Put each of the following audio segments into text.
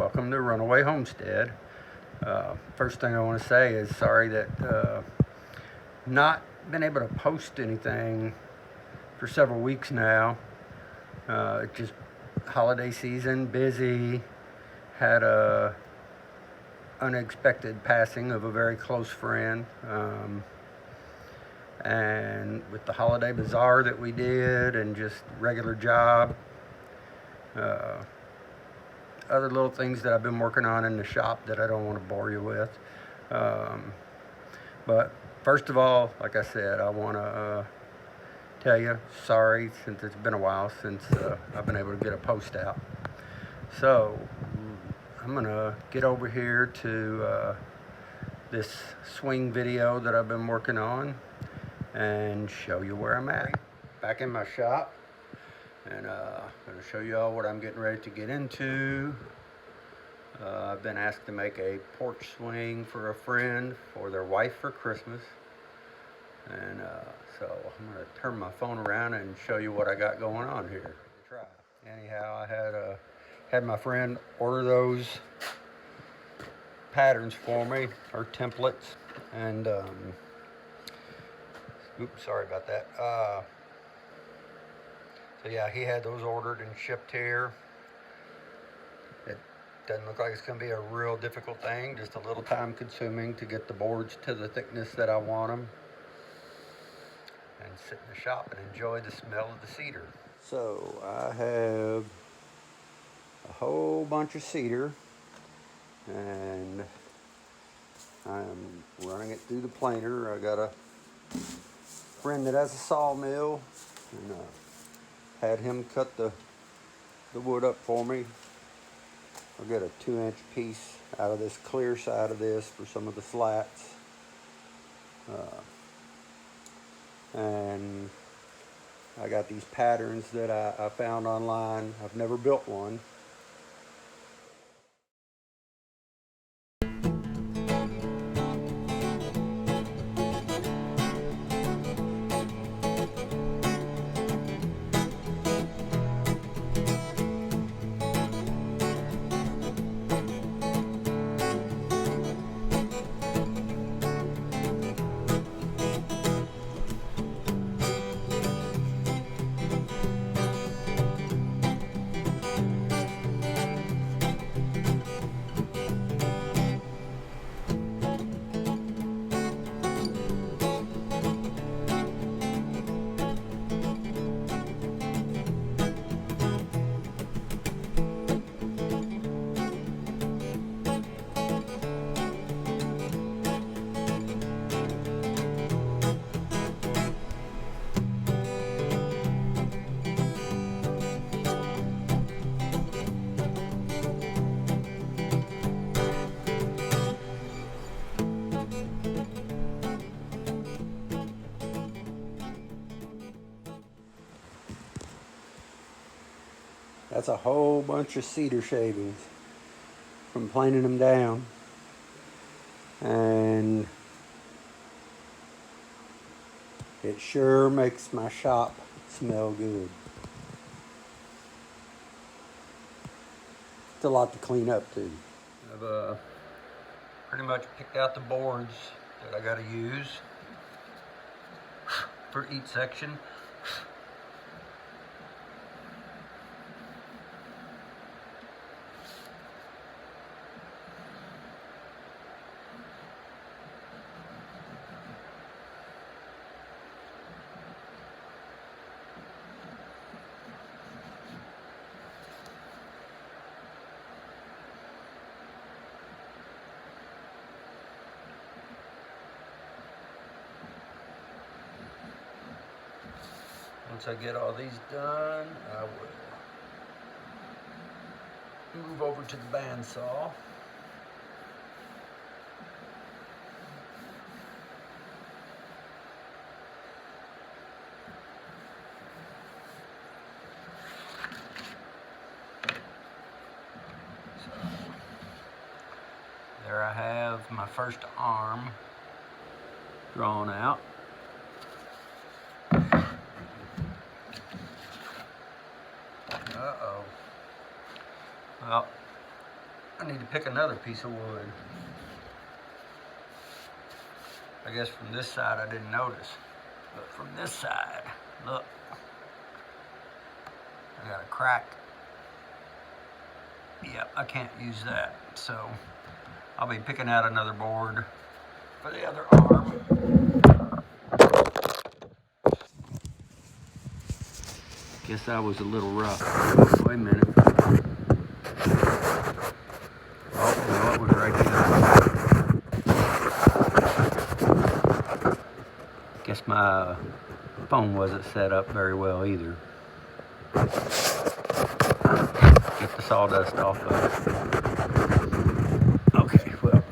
welcome to Runaway Homestead. First thing I want to say is sorry that not been able to post anything for several weeks now. Just holiday season, busy, had a unexpected passing of a very close friend. And with the holiday bazaar that we did and just regular job, other little things that I've been working on in the shop that I don't want to bore you with. But first of all, like I said, I want to tell you sorry, since it's been a while since I've been able to get a post out. So I'm going to get over here to this swing video that I've been working on and show you where I'm at. Back in my shop, and I'm going to show you all what I'm getting ready to get into. I've been asked to make a porch swing for a friend for their wife for Christmas, and so I'm going to turn my phone around and show you what I got going on here. Try. Anyhow, I had my friend order those patterns for me, or templates, and oops, sorry about that. So yeah, he had those ordered and shipped here. It doesn't look like it's going to be a real difficult thing, just a little time consuming to get the boards to the thickness that I want them, and sit in the shop and enjoy the smell of the cedar. So I have a whole bunch of cedar, and I'm running it through the planer. I got a friend that has a sawmill, and had him cut the wood up for me. I'll get a 2-inch piece out of this clear side of this for some of the slats. And I got these patterns that I found online. I've never built one. That's a whole bunch of cedar shavings from planing them down. And it sure makes my shop smell good. It's a lot to clean up too. I've pretty much picked out the boards that I gotta use for each section. Once I get all these done, I will move over to the bandsaw. So, there I have my first arm drawn out. Uh-oh. Well, I need to pick another piece of wood. I guess from this side I didn't notice, but from this side, look, I got a crack. Yep, I can't use that, so I'll be picking out another board for the other arm. Guess I was a little rough. Wait a minute. Oh, no, it was right there. Guess my phone wasn't set up very well either. Get the sawdust off of it. Okay, well,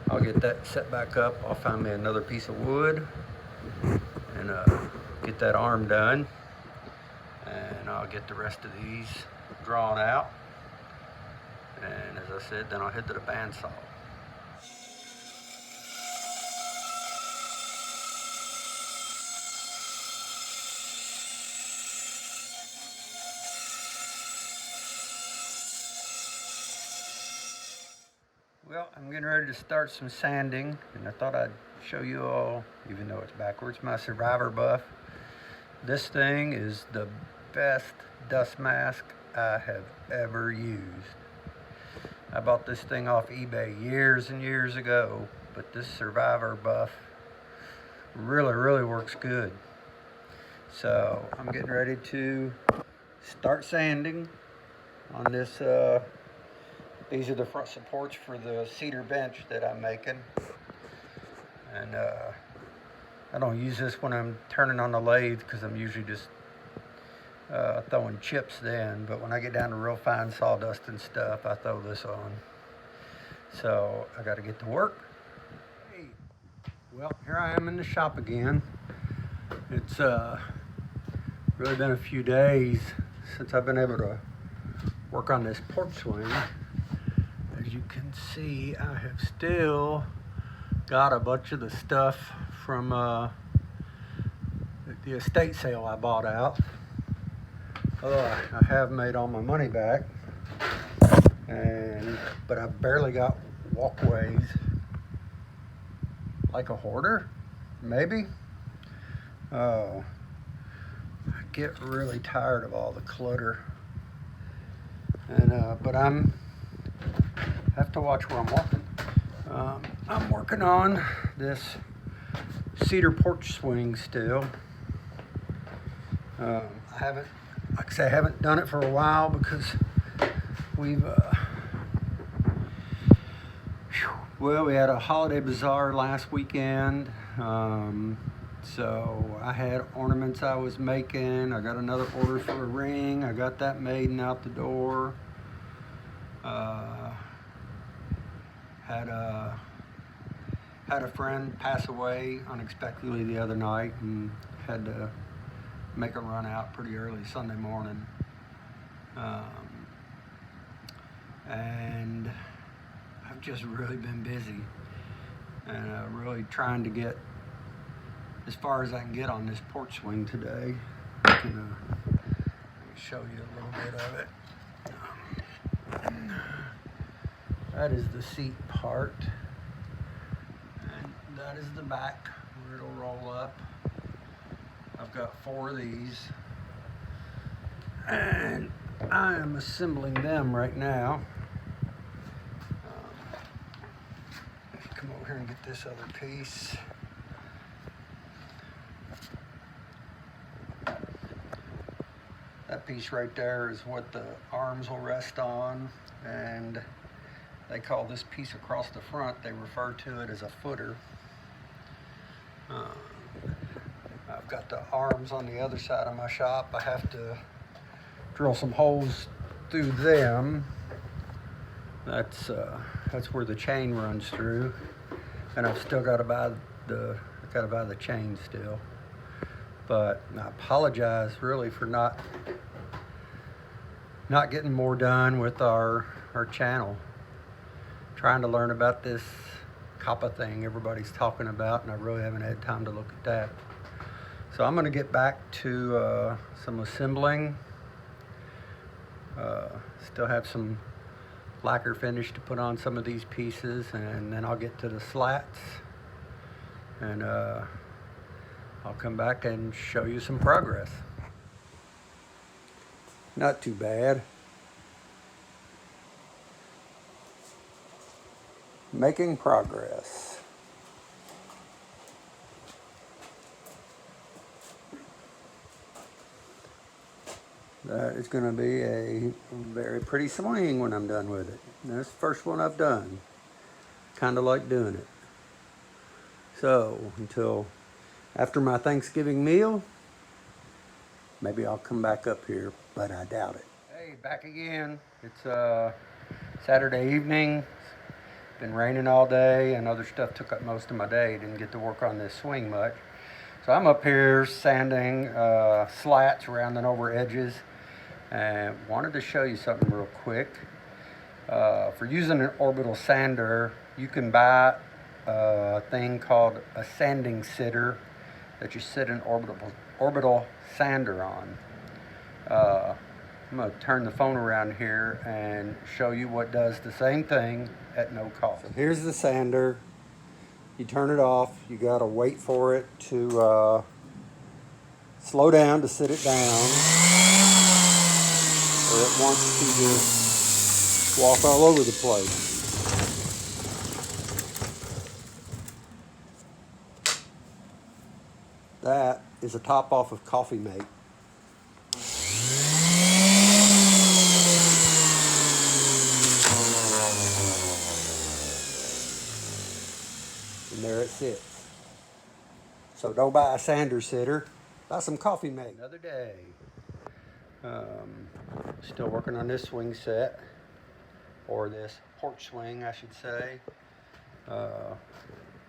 I'll get that set back up. I'll find me another piece of wood and get that arm done. And I'll get the rest of these drawn out. And as I said, then I'll head to the bandsaw. Well, I'm getting ready to start some sanding, and I thought I'd show you all, even though it's backwards, my Survivor buff. This thing is the best dust mask I have ever used. I bought this thing off eBay years and years ago, but this Survivor buff really works good. So I'm getting ready to start sanding on this. These are the front supports for the cedar bench that I'm making. And I don't use this when I'm turning on the lathe because I'm usually just throwing chips then. But when I get down to real fine sawdust and stuff, I throw this on. So I got to get to work. Hey, well, here I am in the shop again. It's really been a few days since I've been able to work on this porch swing. As you can see, I have still got a bunch of the stuff from the estate sale I bought out. Although I have made all my money back, but I barely got walkways. Like a hoarder, maybe. Oh, I get really tired of all the clutter, and but I have to watch where I'm walking. I'm working on this cedar porch swing still. I haven't, like I say, I haven't done it for a while because we've, we had a holiday bazaar last weekend. So I had ornaments I was making. I got another order for a ring. I got that made and out the door. Had a friend pass away unexpectedly the other night and had to make a run out pretty early Sunday morning. And I've just really been busy and really trying to get as far as I can get on this porch swing today. Let me show you a little bit of it. That is the seat part, and that is the back where it'll roll up. I've got 4 of these, and I am assembling them right now. Come over here and get this other piece. That piece right there is what the arms will rest on, and they call this piece across the front, they refer to it as a footer. I've got the arms on the other side of my shop. I have to drill some holes through them. That's where the chain runs through, and I've still got to buy the chain still. But I apologize really for not getting more done with our channel. Trying to learn about this COPPA thing everybody's talking about, and I really haven't had time to look at that. So I'm going to get back to some assembling. Still have some lacquer finish to put on some of these pieces, and then I'll get to the slats, and I'll come back and show you some progress. Not too bad. Making progress. That is going to be a very pretty swing when I'm done with it. That's the first one I've done. Kind of like doing it. So, until after my Thanksgiving meal, maybe I'll come back up here, but I doubt it. Hey, back again. It's Saturday evening. It's been raining all day, and other stuff took up most of my day. Didn't get to work on this swing much. So I'm up here sanding slats, rounding over edges, and wanted to show you something real quick. For using an orbital sander, you can buy a thing called a sanding sitter that you sit an orbital sander on. I'm going to turn the phone around here and show you what does the same thing at no cost. So here's the sander. You turn it off. You got to wait for it to slow down to sit it down, or it wants to just walk all over the place. That is a top off of Coffee Mate. And there it sits. So don't buy a sander sitter, buy some Coffee Mate. Another day. Still working on this swing set, or this porch swing, I should say.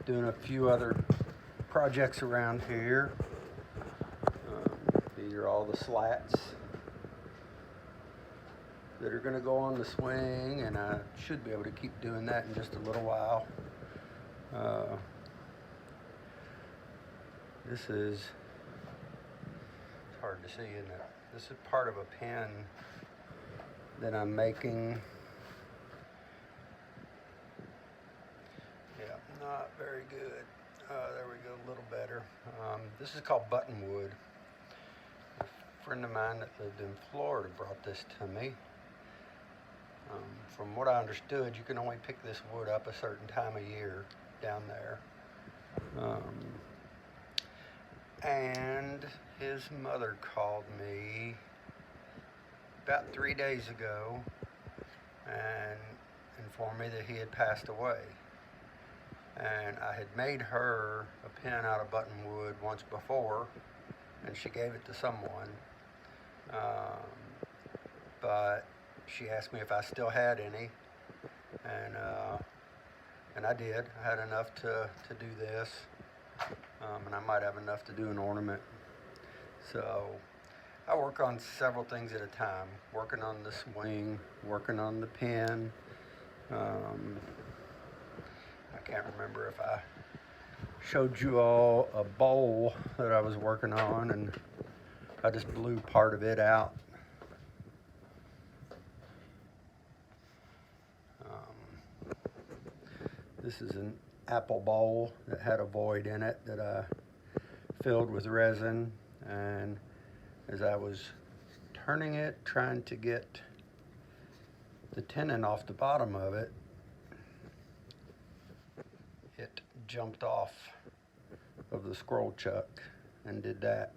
Doing a few other projects around here. These are all the slats that are going to go on the swing, and I should be able to keep doing that in just a little while. This is, it's hard to see, isn't it? This is part of a pen that I'm making. Yeah, not very good. There we go, a little better. This is called buttonwood. A friend of mine that lived in Florida brought this to me. From what I understood, you can only pick this wood up a certain time of year down there. And his mother called me about 3 days ago and informed me that he had passed away. And I had made her a pen out of buttonwood once before, and she gave it to someone. But she asked me if I still had any, and I did. I had enough to do this, and I might have enough to do an ornament. So I work on several things at a time, working on the swing, working on the pen. I can't remember if I showed you all a bowl that I was working on, and I just blew part of it out. This is an apple bowl that had a void in it that I filled with resin, and as I was turning it, trying to get the tenon off the bottom of it, it jumped off of the scroll chuck and did that.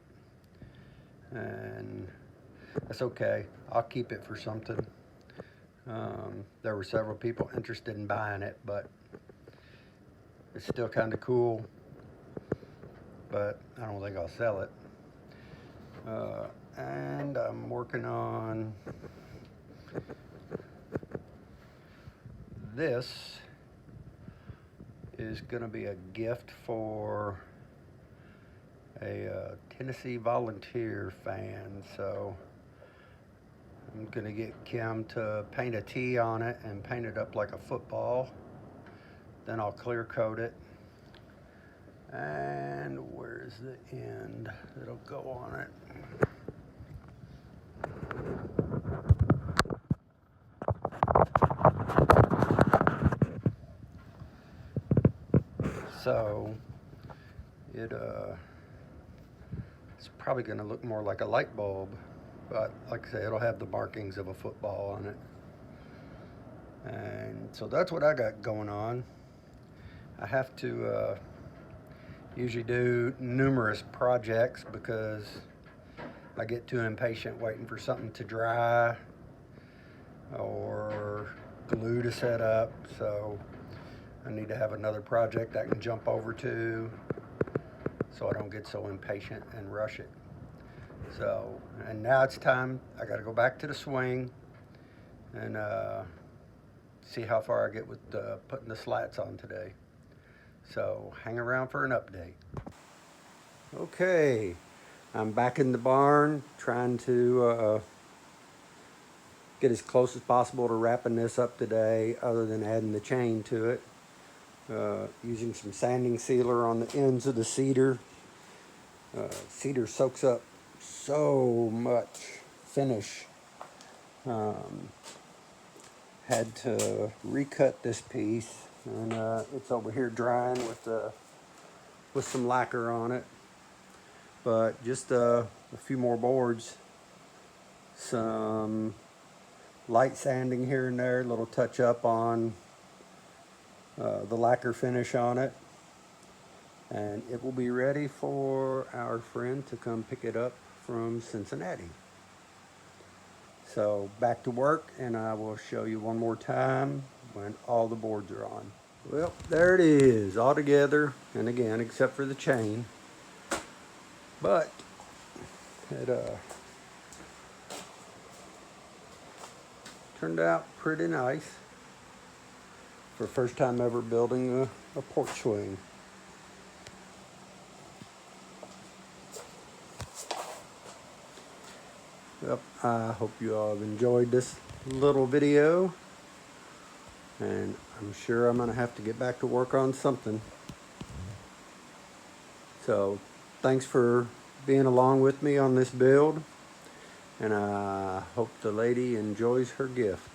And that's okay. I'll keep it for something. There were several people interested in buying it, but it's still kind of cool, but I don't think I'll sell it. And I'm working on this. Is going to be a gift for a Tennessee Volunteer fan, so I'm going to get Kim to paint a T on it and paint it up like a football. Then I'll clear coat it, and where's the end that'll go on it? So it's probably going to look more like a light bulb, but like I say, it'll have the markings of a football on it. And so that's what I got going on. I have to usually do numerous projects because I get too impatient waiting for something to dry or glue to set up. So I need to have another project I can jump over to so I don't get so impatient and rush it. So, and now it's time. I got to go back to the swing and see how far I get with putting the slats on today. So hang around for an update. Okay, I'm back in the barn trying to get as close as possible to wrapping this up today, other than adding the chain to it. Using some sanding sealer on the ends of the cedar. Cedar soaks up so much finish. Had to recut this piece, and it's over here drying with some lacquer on it. But just a few more boards, some light sanding here and there, a little touch up on the lacquer finish on it, and it will be ready for our friend to come pick it up from Cincinnati. So back to work, and I will show you one more time when all the boards are on. Well, there it is, all together, and again, except for the chain. But it turned out pretty nice for first time ever building a porch swing. Yep, I hope you all have enjoyed this little video, and I'm sure I'm going to have to get back to work on something. So thanks for being along with me on this build, and I hope the lady enjoys her gift.